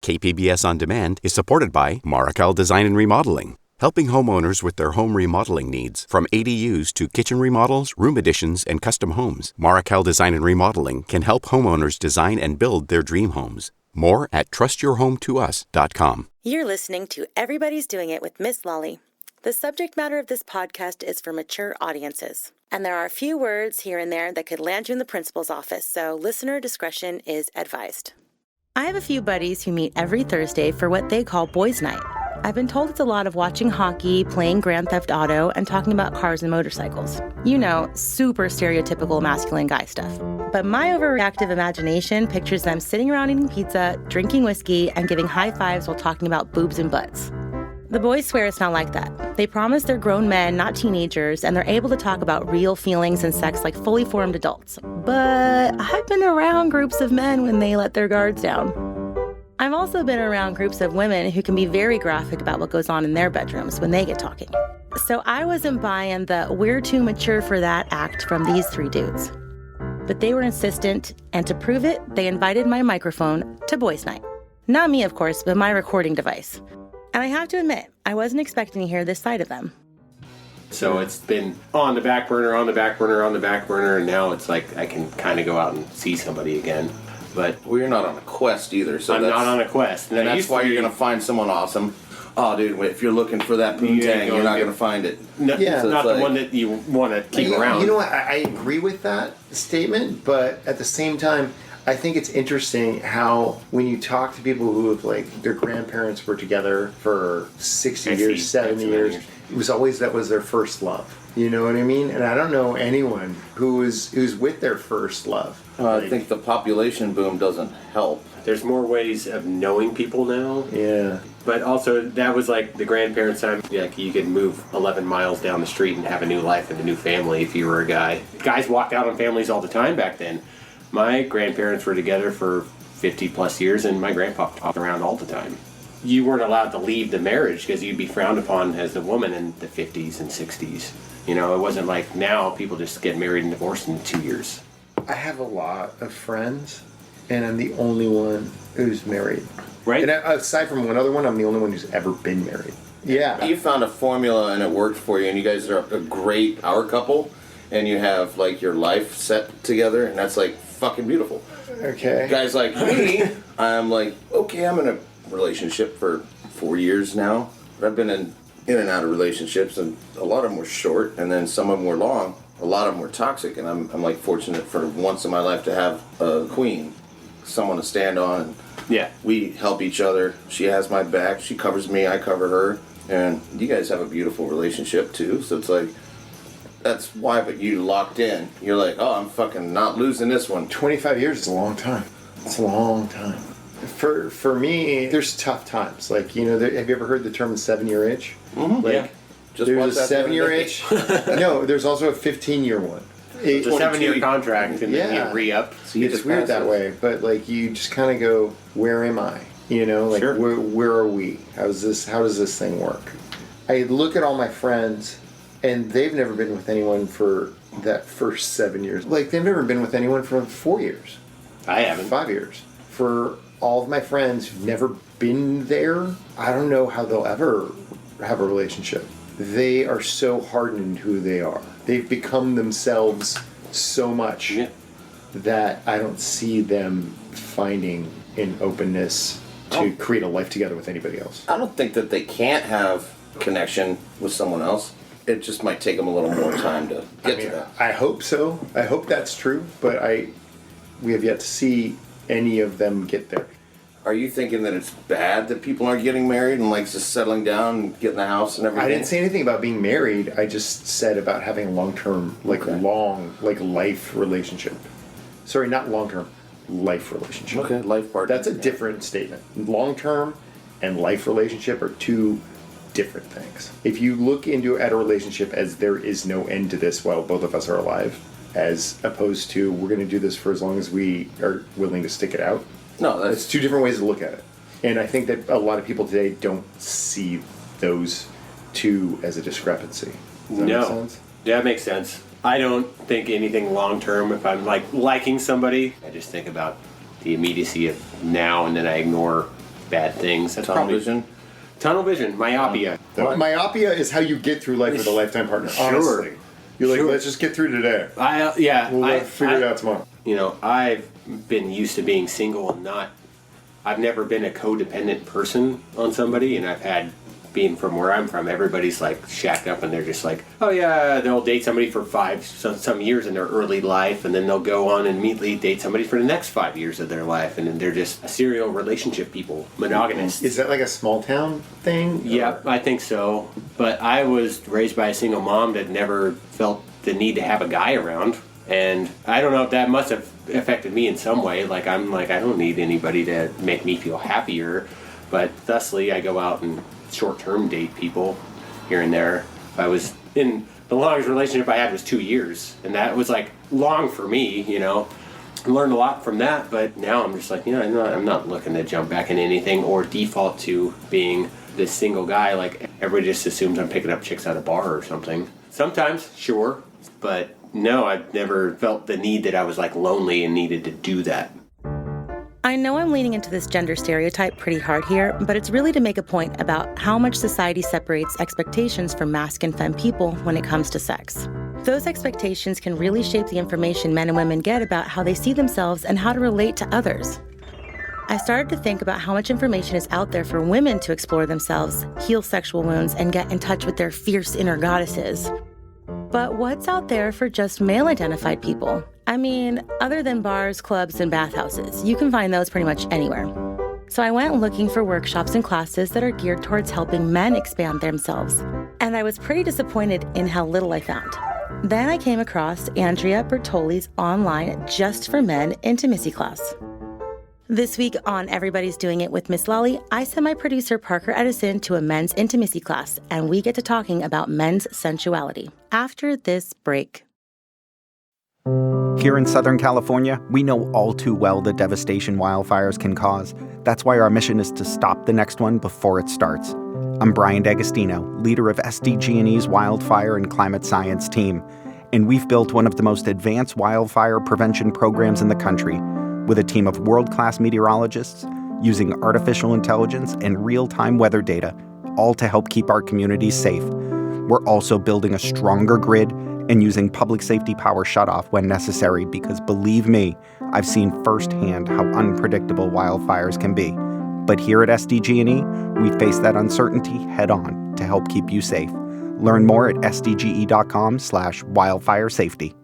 KPBS On Demand is supported by Markel Design and Remodeling, helping homeowners with their home remodeling needs. From ADUs to kitchen remodels, room additions, and custom homes, Markel Design and Remodeling can help homeowners design and build their dream homes. More at trustyourhometous.com. You're listening to Everybody's Doing It with Miss Lolly. The subject matter of this podcast is for mature audiences, and there are a few words here and there that could land you in the principal's office, so listener discretion is advised. I have a few buddies who meet every Thursday for what they call boys' night. I've been told it's a lot of watching hockey, playing Grand Theft Auto, and talking about cars and motorcycles. You know, super stereotypical masculine guy stuff. But my overreactive imagination pictures them sitting around eating pizza, drinking whiskey, and giving high fives while talking about boobs and butts. The boys swear it's not like that. They promise they're grown men, not teenagers, and they're able to talk about real feelings and sex like fully formed adults. But I've been around groups of men when they let their guards down. I've also been around groups of women who can be very graphic about what goes on in their bedrooms when they get talking. So I wasn't buying the "we're too mature for that" act from these three dudes. But they were insistent, and to prove it, they invited my microphone to boys' night. Not me, of course, but my recording device. And I have to admit, I wasn't expecting to hear this side of them. So it's been on the back burner, and now it's like I can kind of go out and see somebody again. But well, you're not on a quest either. So I'm not on a quest. And that's why you're going to find someone awesome. Oh, dude, if you're looking for that poontang, you're not going to find it. No, yeah. It's not the one that you want to keep around. You know what? I agree with that statement, but at the same time, I think it's interesting how when you talk to people who have, like, their grandparents were together for 60 years, 70 years, it was always that was their first love. You know what I mean? And I don't know anyone who's with their first love. I think the population boom doesn't help. There's more ways of knowing people now. Yeah. But also, that was like the grandparents' time. Like, you could move 11 miles down the street and have a new life and a new family if you were a guy. Guys walked out on families all the time back then. My grandparents were together for 50 plus years, and my grandpa talked around all the time. You weren't allowed to leave the marriage because you'd be frowned upon as a woman in the 50s and 60s. You know, it wasn't like now people just get married and divorced in 2 years. I have a lot of friends, and I'm the only one who's married. Right. And aside from one other one, I'm the only one who's ever been married. Yeah. You found a formula and it worked for you, and you guys are a great power couple, and you have, like, your life set together, and that's, like, fucking beautiful. Okay. Guys like me, I'm like, okay, I'm in a relationship for 4 years now. But I've been in and out of relationships, and a lot of them were short, and then some of them were long. A lot of them were toxic, and I'm like fortunate for once in my life to have a queen, someone to stand on. And yeah. We help each other. She has my back. She covers me. I cover her. And you guys have a beautiful relationship too. So it's like, that's why. But you locked in. You're like, oh, I'm fucking not losing this one. 25 years is a long time. It's a long time. For me, there's tough times. Like, you know, have you ever heard the term 7-year itch? Mm-hmm. Like, yeah. Just there's a 7-year itch. No, there's also a 15-year one. It's a 7-year contract, and then you re-up. So it's weird that way, but, like, you just kind of go, where am I? You know, like, sure. where are we? How does this thing work? I look at all my friends, and they've never been with anyone for that first 7 years. Like, they've never been with anyone for 4 years. I haven't. 5 years. For all of my friends who've never been there, I don't know how they'll ever have a relationship. They are so hardened in who they are. They've become themselves so much that I don't see them finding an openness to create a life together with anybody else. I don't think that they can't have connection with someone else. It just might take them a little more time to get to that. I hope so. I hope that's true, but we have yet to see any of them get there. Are you thinking that it's bad that people aren't getting married and, like, just settling down and getting a house and everything? I didn't say anything about being married. I just said about having a long-term, life relationship. Sorry, not long-term, life relationship. Okay, life partner. That's a different statement. Long-term and life relationship are two different things. If you look at a relationship as there is no end to this while both of us are alive, as opposed to we're going to do this for as long as we are willing to stick it out. No, that's two different ways to look at it. And I think that a lot of people today don't see those two as a discrepancy. Does that make sense? Yeah, that makes sense. I don't think anything long term. If I'm liking somebody, I just think about the immediacy of now, and then I ignore bad things. That's Tunnel all. vision. Tunnel vision, myopia. Myopia is how you get through life with a lifetime partner. Honestly, you're like, let's just get through today. We'll figure it out tomorrow. You know, I've been used to being single and I've never been a codependent person on somebody, and I've had, being from where I'm from, everybody's like shacked up and they're just like, oh yeah, they'll date somebody for some years in their early life, and then they'll go on and immediately date somebody for the next 5 years of their life, and then they're just a serial relationship people, monogamous. Is that like a small town thing? Yeah, I think so. But I was raised by a single mom that never felt the need to have a guy around. And I don't know if that must have affected me in some way. Like, I don't need anybody to make me feel happier. But thusly, I go out and short-term date people here and there. I was in the longest relationship I had was 2 years. And that was, like, long for me, you know. I learned a lot from that. But now I'm just like, you know, I'm not looking to jump back into anything or default to being this single guy. Like, everybody just assumes I'm picking up chicks at a bar or something. Sometimes, sure. But no, I've never felt the need that I was like lonely and needed to do that. I know I'm leaning into this gender stereotype pretty hard here, but it's really to make a point about how much society separates expectations for masc and femme people when it comes to sex. Those expectations can really shape the information men and women get about how they see themselves and how to relate to others. I started to think about how much information is out there for women to explore themselves, heal sexual wounds, and get in touch with their fierce inner goddesses. But what's out there for just male-identified people? I mean, other than bars, clubs, and bathhouses, you can find those pretty much anywhere. So I went looking for workshops and classes that are geared towards helping men expand themselves. And I was pretty disappointed in how little I found. Then I came across Andrea Bertoli's online Just for Men intimacy class. This week on Everybody's Doing It with Miss Lolly, I sent my producer Parker Edison to a men's intimacy class, and we get to talking about men's sensuality after this break. Here in Southern California, we know all too well the devastation wildfires can cause. That's why our mission is to stop the next one before it starts. I'm Brian D'Agostino, leader of SDG&E's Wildfire and Climate Science team, and we've built one of the most advanced wildfire prevention programs in the country, with a team of world-class meteorologists using artificial intelligence and real-time weather data, all to help keep our communities safe. We're also building a stronger grid and using public safety power shutoff when necessary because, believe me, I've seen firsthand how unpredictable wildfires can be. But here at SDG&E, we face that uncertainty head-on to help keep you safe. Learn more at sdge.com/wildfiresafety.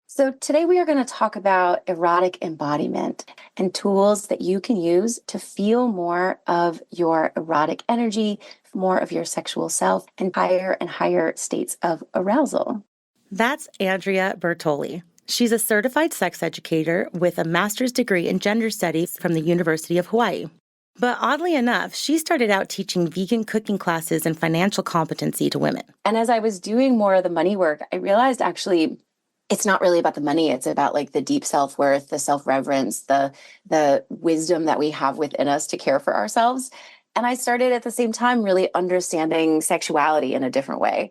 So today we are going to talk about erotic embodiment and tools that you can use to feel more of your erotic energy, more of your sexual self, and higher states of arousal. That's Andrea Bertoli. She's a certified sex educator with a master's degree in gender studies from the University of Hawaii. But oddly enough, she started out teaching vegan cooking classes and financial competency to women. And as I was doing more of the money work, I realized actually it's not really about the money. It's about like the deep self-worth, the self-reverence, the wisdom that we have within us to care for ourselves. And I started at the same time really understanding sexuality in a different way.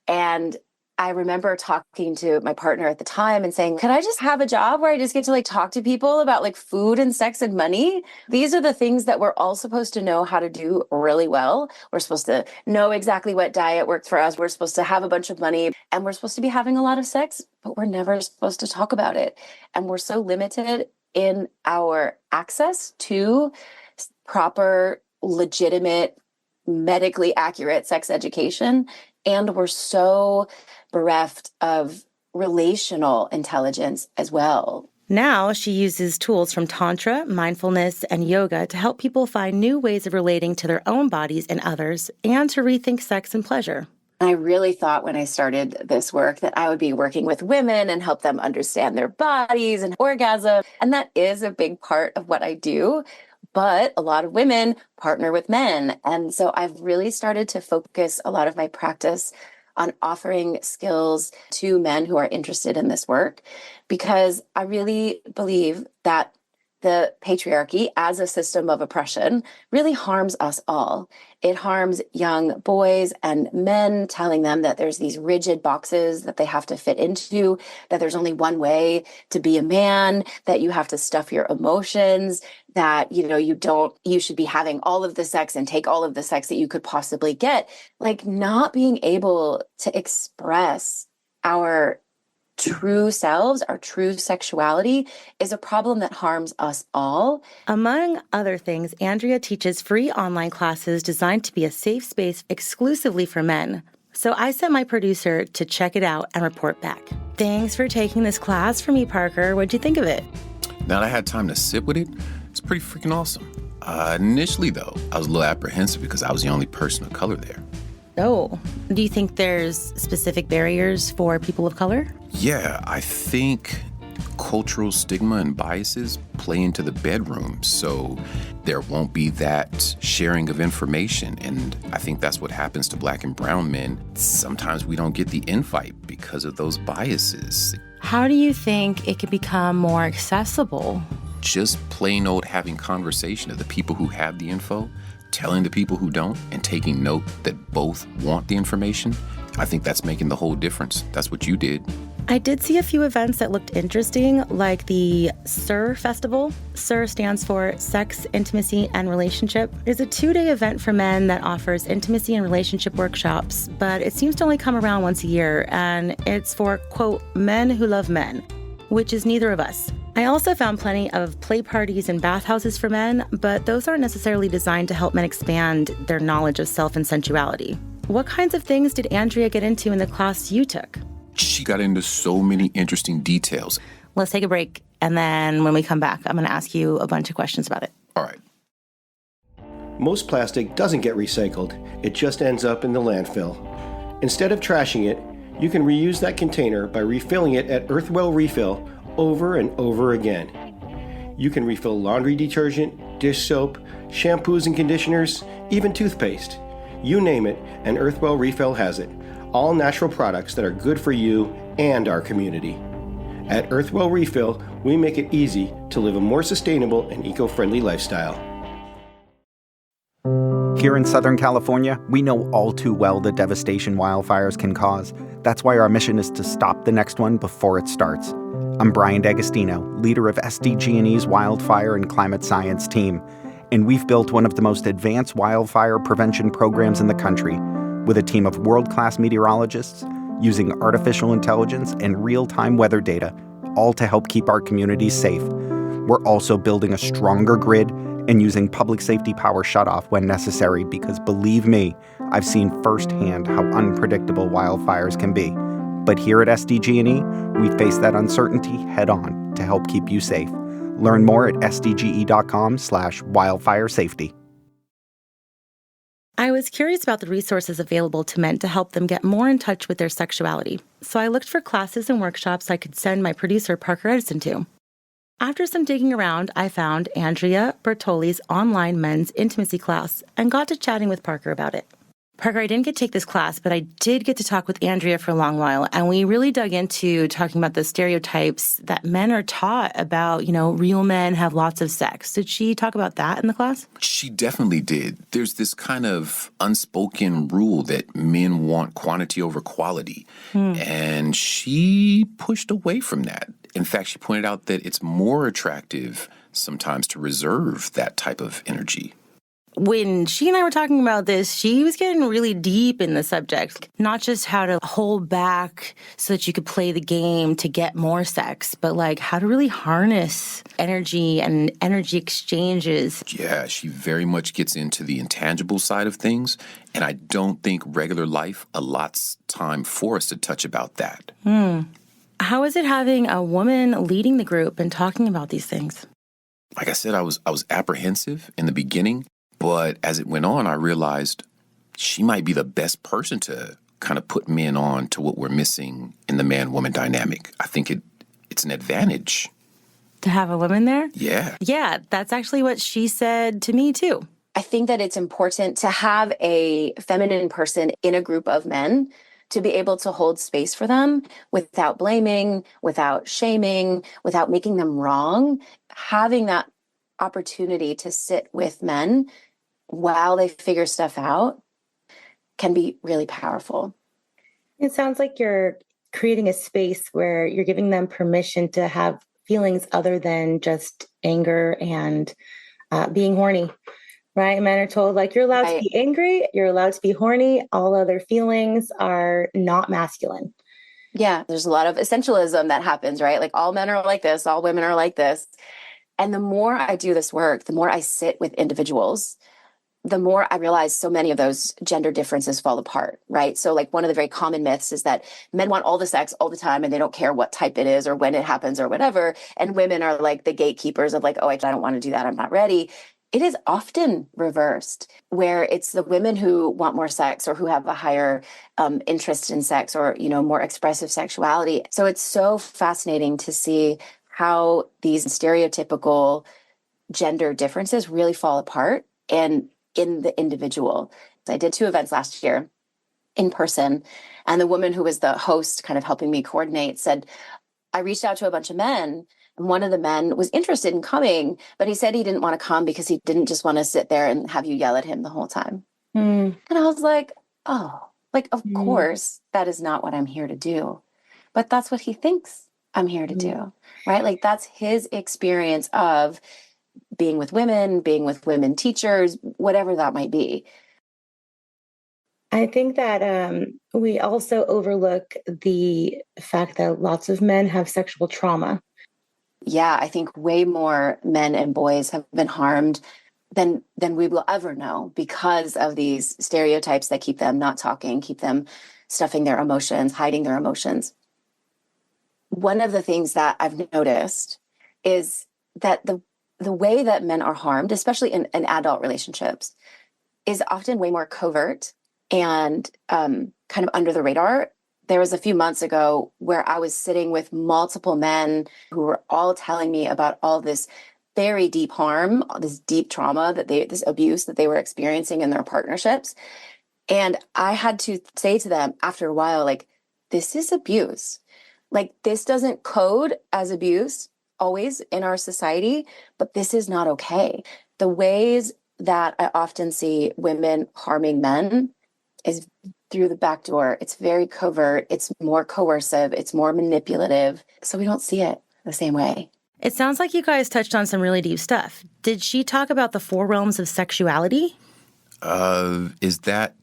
And I remember talking to my partner at the time and saying, could I just have a job where I just get to like talk to people about like food and sex and money? These are the things that we're all supposed to know how to do really well. We're supposed to know exactly what diet works for us. We're supposed to have a bunch of money and we're supposed to be having a lot of sex, but we're never supposed to talk about it. And we're so limited in our access to proper, legitimate, medically accurate sex education. And we're so bereft of relational intelligence as well. Now she uses tools from Tantra, mindfulness, and yoga to help people find new ways of relating to their own bodies and others, and to rethink sex and pleasure. I really thought when I started this work that I would be working with women and help them understand their bodies and orgasm. And that is a big part of what I do. But a lot of women partner with men. And so I've really started to focus a lot of my practice on offering skills to men who are interested in this work, because I really believe that the patriarchy as a system of oppression really harms us all. It harms young boys and men, telling them that there's these rigid boxes that they have to fit into, that there's only one way to be a man, that you have to stuff your emotions, that, you should be having all of the sex and take all of the sex that you could possibly get. Like, not being able to express our true selves, our true sexuality, is a problem that harms us all. Among other things, Andrea teaches free online classes designed to be a safe space exclusively for men. So I sent my producer to check it out and report back. Thanks for taking this class for me, Parker. What'd you think of it? Now that I had time to sit with it, it's pretty freaking awesome. Initially, though, I was a little apprehensive because I was the only person of color there. Oh, do you think there's specific barriers for people of color? Yeah, I think cultural stigma and biases play into the bedroom, so there won't be that sharing of information. And I think that's what happens to Black and brown men. Sometimes we don't get the invite because of those biases. How do you think it could become more accessible? Just plain old having conversation of the people who have the info, telling the people who don't, and taking note that both want the information. I think that's making the whole difference. That's what you did. I did see a few events that looked interesting, like the SIR Festival. SIR stands for Sex, Intimacy, and Relationship. It's a 2-day event for men that offers intimacy and relationship workshops, but it seems to only come around once a year, and it's for, quote, men who love men, which is neither of us. I also found plenty of play parties and bathhouses for men, but those aren't necessarily designed to help men expand their knowledge of self and sensuality. What kinds of things did Andrea get into in the class you took? She got into so many interesting details. Let's take a break, and then when we come back, I'm going to ask you a bunch of questions about it. All right. Most plastic doesn't get recycled. It just ends up in the landfill. Instead of trashing it, you can reuse that container by refilling it at Earthwell Refill over and over again. You can refill laundry detergent, dish soap, shampoos and conditioners, even toothpaste. You name it, and Earthwell Refill has it. All natural products that are good for you and our community. At Earthwell Refill, we make it easy to live a more sustainable and eco-friendly lifestyle. Here in Southern California, we know all too well the devastation wildfires can cause. That's why our mission is to stop the next one before it starts. I'm Brian D'Agostino, leader of SDG&E's Wildfire and Climate Science team, and we've built one of the most advanced wildfire prevention programs in the country, with a team of world-class meteorologists using artificial intelligence and real-time weather data, all to help keep our communities safe. We're also building a stronger grid and using public safety power shutoff when necessary because, believe me, I've seen firsthand how unpredictable wildfires can be. But here at SDG&E, we face that uncertainty head-on to help keep you safe. Learn more at sdge.com/wildfiresafety. I was curious about the resources available to men to help them get more in touch with their sexuality, so I looked for classes and workshops I could send my producer, Parker Edison, to. After some digging around, I found Andrea Bertoli's online men's intimacy class and got to chatting with Parker about it. Parker, I didn't get to take this class, but I did get to talk with Andrea for a long while, and we really dug into talking about the stereotypes that men are taught about, real men have lots of sex. Did she talk about that in the class? She definitely did. There's this kind of unspoken rule that men want quantity over quality, and she pushed away from that. In fact, she pointed out that it's more attractive sometimes to reserve that type of energy. When she and I were talking about this, she was getting really deep in the subject, not just how to hold back so that you could play the game to get more sex, but like how to really harness energy and energy exchanges. Yeah, she very much gets into the intangible side of things, and I don't think regular life allots time for us to touch about that. How is it having a woman leading the group and talking about these things? Like I said, I was apprehensive in the beginning. But as it went on, I realized she might be the best person to kind of put men on to what we're missing in the man-woman dynamic. I think it's an advantage. To have a woman there? Yeah. Yeah, that's actually what she said to me, too. I think that it's important to have a feminine person in a group of men to be able to hold space for them without blaming, without shaming, without making them wrong, having that opportunity to sit with men while they figure stuff out can be really powerful. It sounds like you're creating a space where you're giving them permission to have feelings other than just anger and being horny, right? Men are told, like, you're allowed to be angry, you're allowed to be horny. All other feelings are not masculine. Yeah, there's a lot of essentialism that happens, right? Like, all men are like this, all women are like this. And the more I do this work, the more I sit with individuals, the more I realize so many of those gender differences fall apart, right? So like one of the very common myths is that men want all the sex all the time and they don't care what type it is or when it happens or whatever. And women are like the gatekeepers of like, oh, I don't want to do that, I'm not ready. It is often reversed, where it's the women who want more sex or who have a higher interest in sex or, you know, more expressive sexuality. So it's so fascinating to see how these stereotypical gender differences really fall apart and in the individual. I did 2 events last year in person, and the woman who was the host kind of helping me coordinate said, I reached out to a bunch of men, and one of the men was interested in coming, but he said he didn't want to come because he didn't just want to sit there and have you yell at him the whole time. And I was like, oh, like, of course, that is not what I'm here to do. But that's what he thinks I'm here to do, right? Like, that's his experience of being with women teachers, whatever that might be. I think that we also overlook the fact that lots of men have sexual trauma. Yeah, I think way more men and boys have been harmed than we will ever know because of these stereotypes that keep them not talking, keep them stuffing their emotions, hiding their emotions. One of the things that I've noticed is that the way that men are harmed, especially in adult relationships, is often way more covert and kind of under the radar. There was a few months ago where I was sitting with multiple men who were all telling me about all this very deep harm, this deep trauma this abuse that they were experiencing in their partnerships. And I had to say to them after a while, like, this is abuse. Like, this doesn't code as abuse always in our society, but this is not okay. The ways that I often see women harming men is through the back door. It's very covert. It's more coercive. It's more manipulative. So we don't see it the same way. It sounds like you guys touched on some really deep stuff. Did she talk about the 4 realms of sexuality? Is that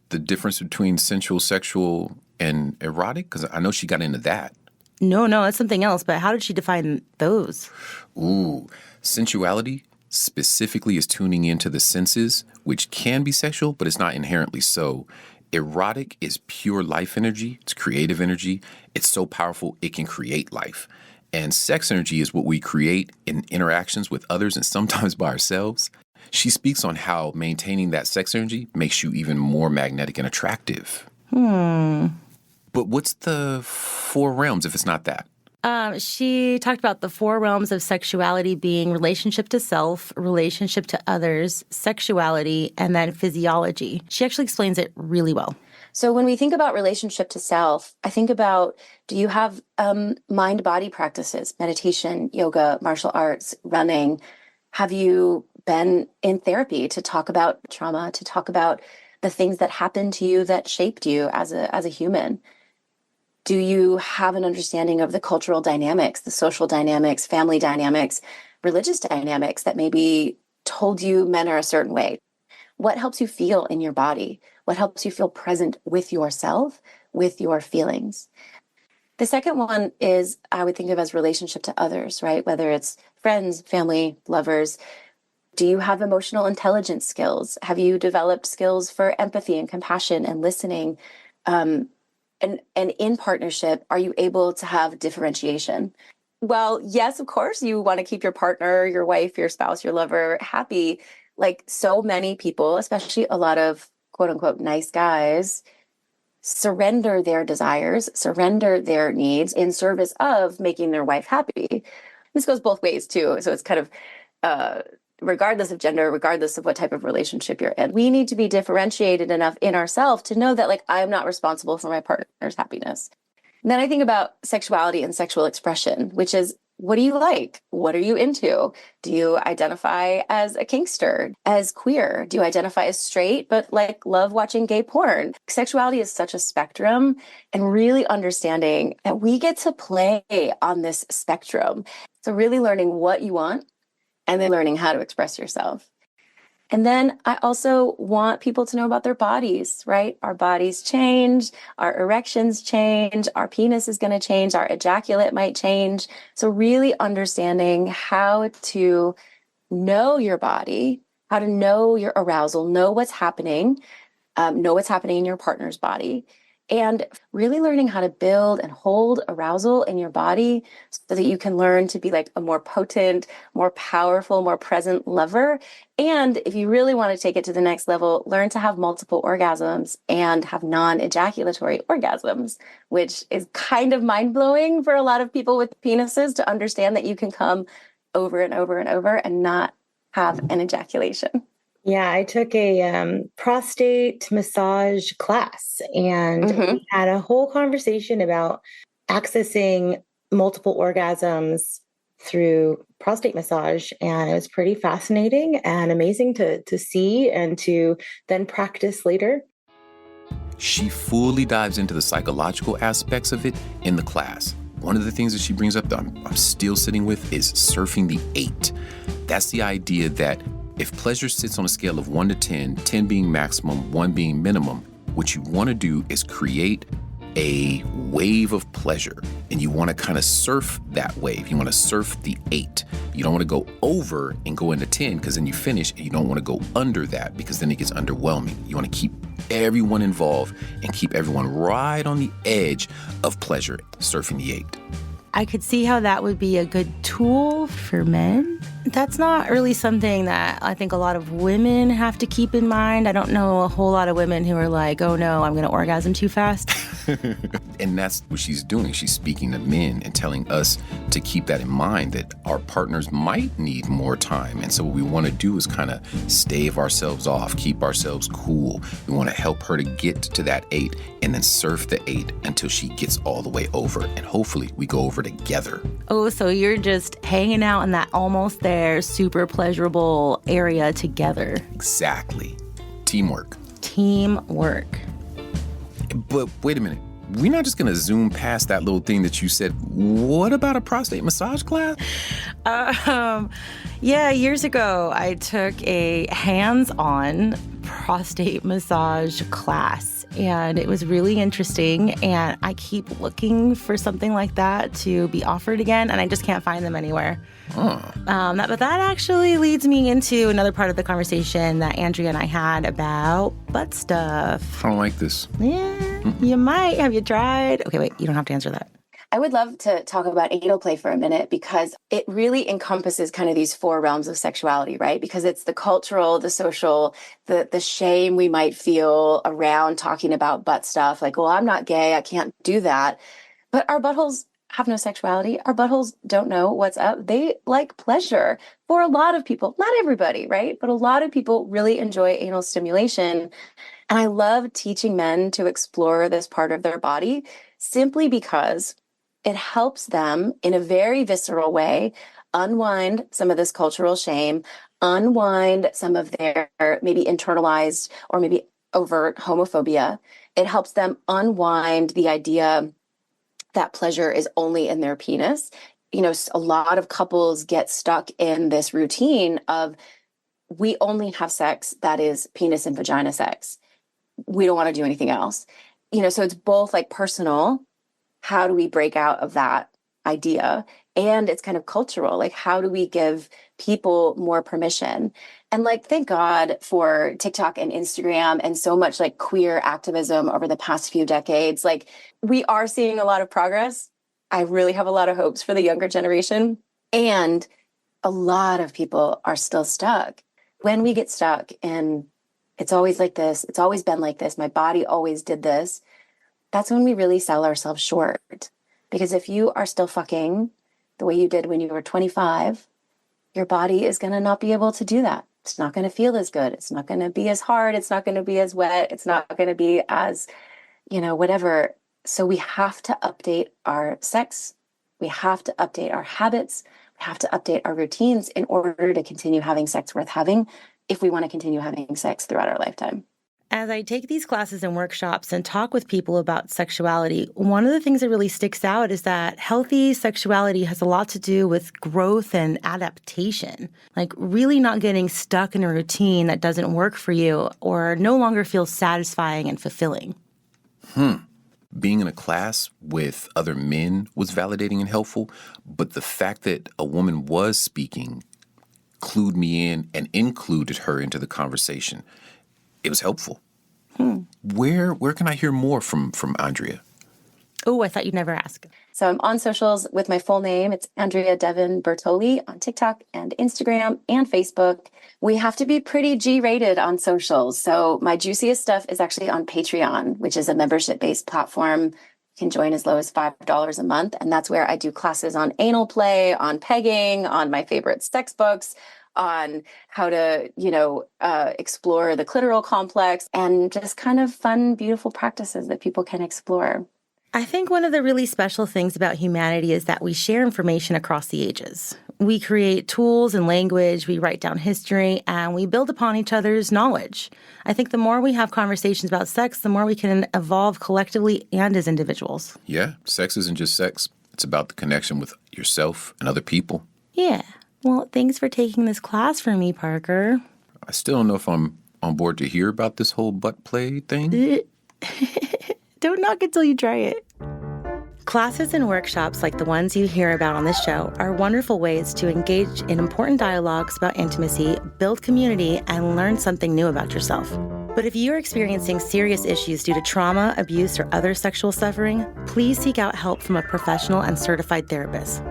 the difference between sensual, sexual, and erotic? Because I know she got into that. No, that's something else. But how did she define those? Ooh, sensuality specifically is tuning into the senses, which can be sexual, but it's not inherently so. Erotic is pure life energy. It's creative energy. It's so powerful, it can create life. And sex energy is what we create in interactions with others and sometimes by ourselves. She speaks on how maintaining that sex energy makes you even more magnetic and attractive. But what's the 4 realms if it's not that? She talked about the 4 realms of sexuality being relationship to self, relationship to others, sexuality, and then physiology. She actually explains it really well. So when we think about relationship to self, I think about, do you have mind-body practices, meditation, yoga, martial arts, running? Have you been in therapy to talk about trauma, to talk about the things that happened to you that shaped you as a human? Do you have an understanding of the cultural dynamics, the social dynamics, family dynamics, religious dynamics that maybe told you men are a certain way? What helps you feel in your body? What helps you feel present with yourself, with your feelings? The second one is, I would think of as relationship to others, right? Whether it's friends, family, lovers. Do you have emotional intelligence skills? Have you developed skills for empathy and compassion and listening? And in partnership, are you able to have differentiation? Well, yes, of course, you want to keep your partner, your wife, your spouse, your lover happy. Like, so many people, especially a lot of quote unquote nice guys, surrender their desires, surrender their needs in service of making their wife happy. This goes both ways too. So it's kind of regardless of gender, regardless of what type of relationship you're in. We need to be differentiated enough in ourselves to know that, like, I'm not responsible for my partner's happiness. And then I think about sexuality and sexual expression, which is, what do you like? What are you into? Do you identify as a kinkster, as queer? Do you identify as straight, but like love watching gay porn? Sexuality is such a spectrum, and really understanding that we get to play on this spectrum. So really learning what you want and then learning how to express yourself. And then I also want people to know about their bodies, right? Our bodies change, our erections change, our penis is going to change, our ejaculate might change. So really understanding how to know your body, how to know your arousal, know what's happening in your partner's body, and really learning how to build and hold arousal in your body so that you can learn to be like a more potent, more powerful, more present lover. And if you really want to take it to the next level, learn to have multiple orgasms and have non-ejaculatory orgasms, which is kind of mind-blowing for a lot of people with penises to understand that you can come over and over and over and not have an ejaculation. Yeah, I took a prostate massage class, and we had a whole conversation about accessing multiple orgasms through prostate massage. And it was pretty fascinating and amazing to see and to then practice later. She fully dives into the psychological aspects of it in the class. One of the things that she brings up that I'm still sitting with is surfing the 8. That's the idea that if pleasure sits on a scale of 1 to 10, 10 being maximum, 1 being minimum, what you want to do is create a wave of pleasure, and you want to kind of surf that wave. You want to surf the 8. You don't want to go over and go into 10 because then you finish, and you don't want to go under that because then it gets underwhelming. You want to keep everyone involved and keep everyone right on the edge of pleasure, surfing the 8. I could see how that would be a good tool for men. That's not really something that I think a lot of women have to keep in mind. I don't know a whole lot of women who are like, oh no, I'm going to orgasm too fast. And that's what she's doing. She's speaking to men and telling us to keep that in mind, that our partners might need more time. And so what we want to do is kind of stave ourselves off, keep ourselves cool. We want to help her to get to that 8 and then surf the 8 until she gets all the way over. And hopefully we go over together. Oh, so you're just hanging out in that almost there, super pleasurable area together. Exactly. Teamwork. Teamwork. But wait a minute. We're not just going to zoom past that little thing that you said. What about a prostate massage class? Yeah, years ago, I took a hands-on prostate massage class, and it was really interesting. And I keep looking for something like that to be offered again, and I just can't find them anywhere. But that actually leads me into another part of the conversation that Andrea and I had about butt stuff. I don't like this. Yeah, you might. Have you tried? Okay, wait, you don't have to answer that. I would love to talk about anal play for a minute because it really encompasses kind of these 4 realms of sexuality, right? Because it's the cultural, the social, the shame we might feel around talking about butt stuff. Like, well, I'm not gay, I can't do that. But our buttholes have no sexuality. Our buttholes don't know what's up. They like pleasure. For a lot of people, not everybody, right? But a lot of people really enjoy anal stimulation. And I love teaching men to explore this part of their body simply because it helps them in a very visceral way unwind some of this cultural shame, unwind some of their maybe internalized or maybe overt homophobia. It helps them unwind the idea that pleasure is only in their penis. You know, a lot of couples get stuck in this routine of, we only have sex that is penis and vagina sex. We don't want to do anything else. You know, so it's both like personal. How do we break out of that idea? And it's kind of cultural. Like, how do we give people more permission? And like, thank God for TikTok and Instagram and so much like queer activism over the past few decades. Like, we are seeing a lot of progress. I really have a lot of hopes for the younger generation. And a lot of people are still stuck. When we get stuck in, it's always like this, it's always been like this, my body always did this, that's when we really sell ourselves short. Because if you are still fucking the way you did when you were 25, your body is going to not be able to do that. It's not going to feel as good. It's not going to be as hard. It's not going to be as wet. It's not going to be as, whatever. So we have to update our sex. We have to update our habits. We have to update our routines in order to continue having sex worth having if we want to continue having sex throughout our lifetime. As I take these classes and workshops and talk with people about sexuality, one of the things that really sticks out is that healthy sexuality has a lot to do with growth and adaptation, like really not getting stuck in a routine that doesn't work for you or no longer feels satisfying and fulfilling. Being in a class with other men was validating and helpful, but the fact that a woman was speaking clued me in and included her into the conversation. It was helpful. Where can I hear more from Andrea? Oh, I thought you'd never ask. So I'm on socials with my full name. It's Andrea Bertoli on TikTok and Instagram and Facebook. We have to be pretty G-rated on socials. So my juiciest stuff is actually on Patreon, which is a membership-based platform. You can join as low as $5 a month. And that's where I do classes on anal play, on pegging, on my favorite sex books, on how to, explore the clitoral complex, and just kind of fun, beautiful practices that people can explore. I think one of the really special things about humanity is that we share information across the ages. We create tools and language, we write down history, and we build upon each other's knowledge. I think the more we have conversations about sex, the more we can evolve collectively and as individuals. Yeah, sex isn't just sex. It's about the connection with yourself and other people. Yeah. Well, thanks for taking this class for me, Parker. I still don't know if I'm on board to hear about this whole butt play thing. Don't knock it till you try it. Classes and workshops like the ones you hear about on this show are wonderful ways to engage in important dialogues about intimacy, build community, and learn something new about yourself. But if you're experiencing serious issues due to trauma, abuse, or other sexual suffering, please seek out help from a professional and certified therapist.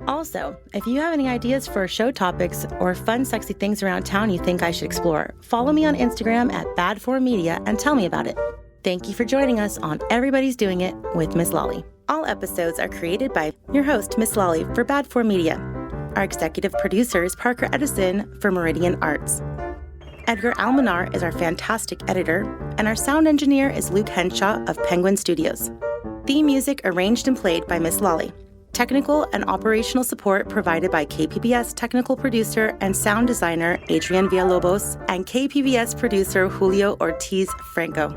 Also, if you have any ideas for show topics or fun, sexy things around town you think I should explore, follow me on Instagram at Bad4Media and tell me about it. Thank you for joining us on Everybody's Doing It with Miss Lolly. All episodes are created by your host, Miss Lolly, for Bad4Media. Our executive producer is Parker Edison for Meridian Arts. Edgar Almanar is our fantastic editor, and our sound engineer is Luke Henshaw of Penguin Studios. Theme music arranged and played by Miss Lolly. Technical and operational support provided by KPBS technical producer and sound designer Adrian Villalobos and KPBS producer Julio Ortiz Franco.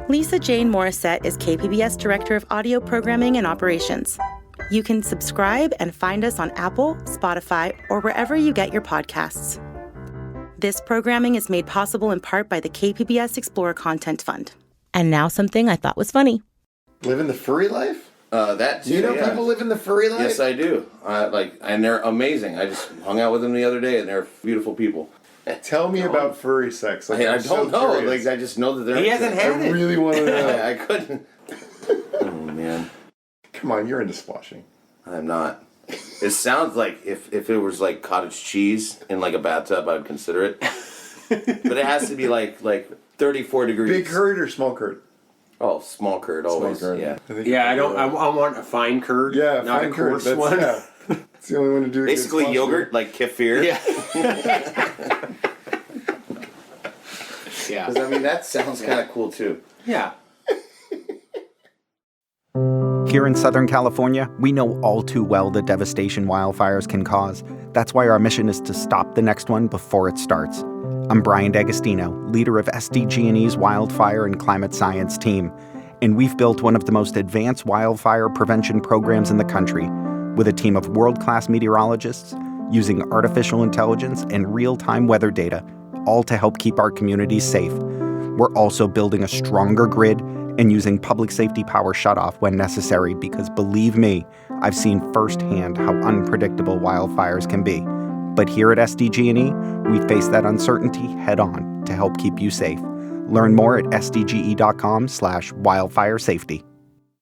Lisa Jane Morissette is KPBS Director of Audio Programming and Operations. You can subscribe and find us on Apple, Spotify, or wherever you get your podcasts. This programming is made possible in part by the KPBS Explorer Content Fund. And now something I thought was funny. Living the furry life? That too. People live in the furry life? Yes, I do. And they're amazing. I just hung out with them the other day, and they're beautiful people. Tell me about furry sex. I don't know. I just know that they're. He hasn't had it. I really want to know. I couldn't. Oh man! Come on, you're into squashing. I'm not. It sounds like if it was like cottage cheese in like a bathtub, I would consider it. But it has to be like 34 degrees. Big curd or small curd? Oh, small curd always. Small curd. Yeah. I don't. I want a fine curd. Yeah, not fine a coarse curd. one. Yeah. It's the only one to do. Basically yogurt, like kefir. Yeah. Yeah. Because that sounds kind of cool too. Yeah. Here in Southern California, we know all too well the devastation wildfires can cause. That's why our mission is to stop the next one before it starts. I'm Brian D'Agostino, leader of SDG&E's Wildfire and Climate Science team, and we've built one of the most advanced wildfire prevention programs in the country, with a team of world-class meteorologists using artificial intelligence and real-time weather data, all to help keep our communities safe. We're also building a stronger grid and using public safety power shutoff when necessary because, believe me, I've seen firsthand how unpredictable wildfires can be. But here at SDG&E, we face that uncertainty head-on to help keep you safe. Learn more at sdge.com/wildfire safety.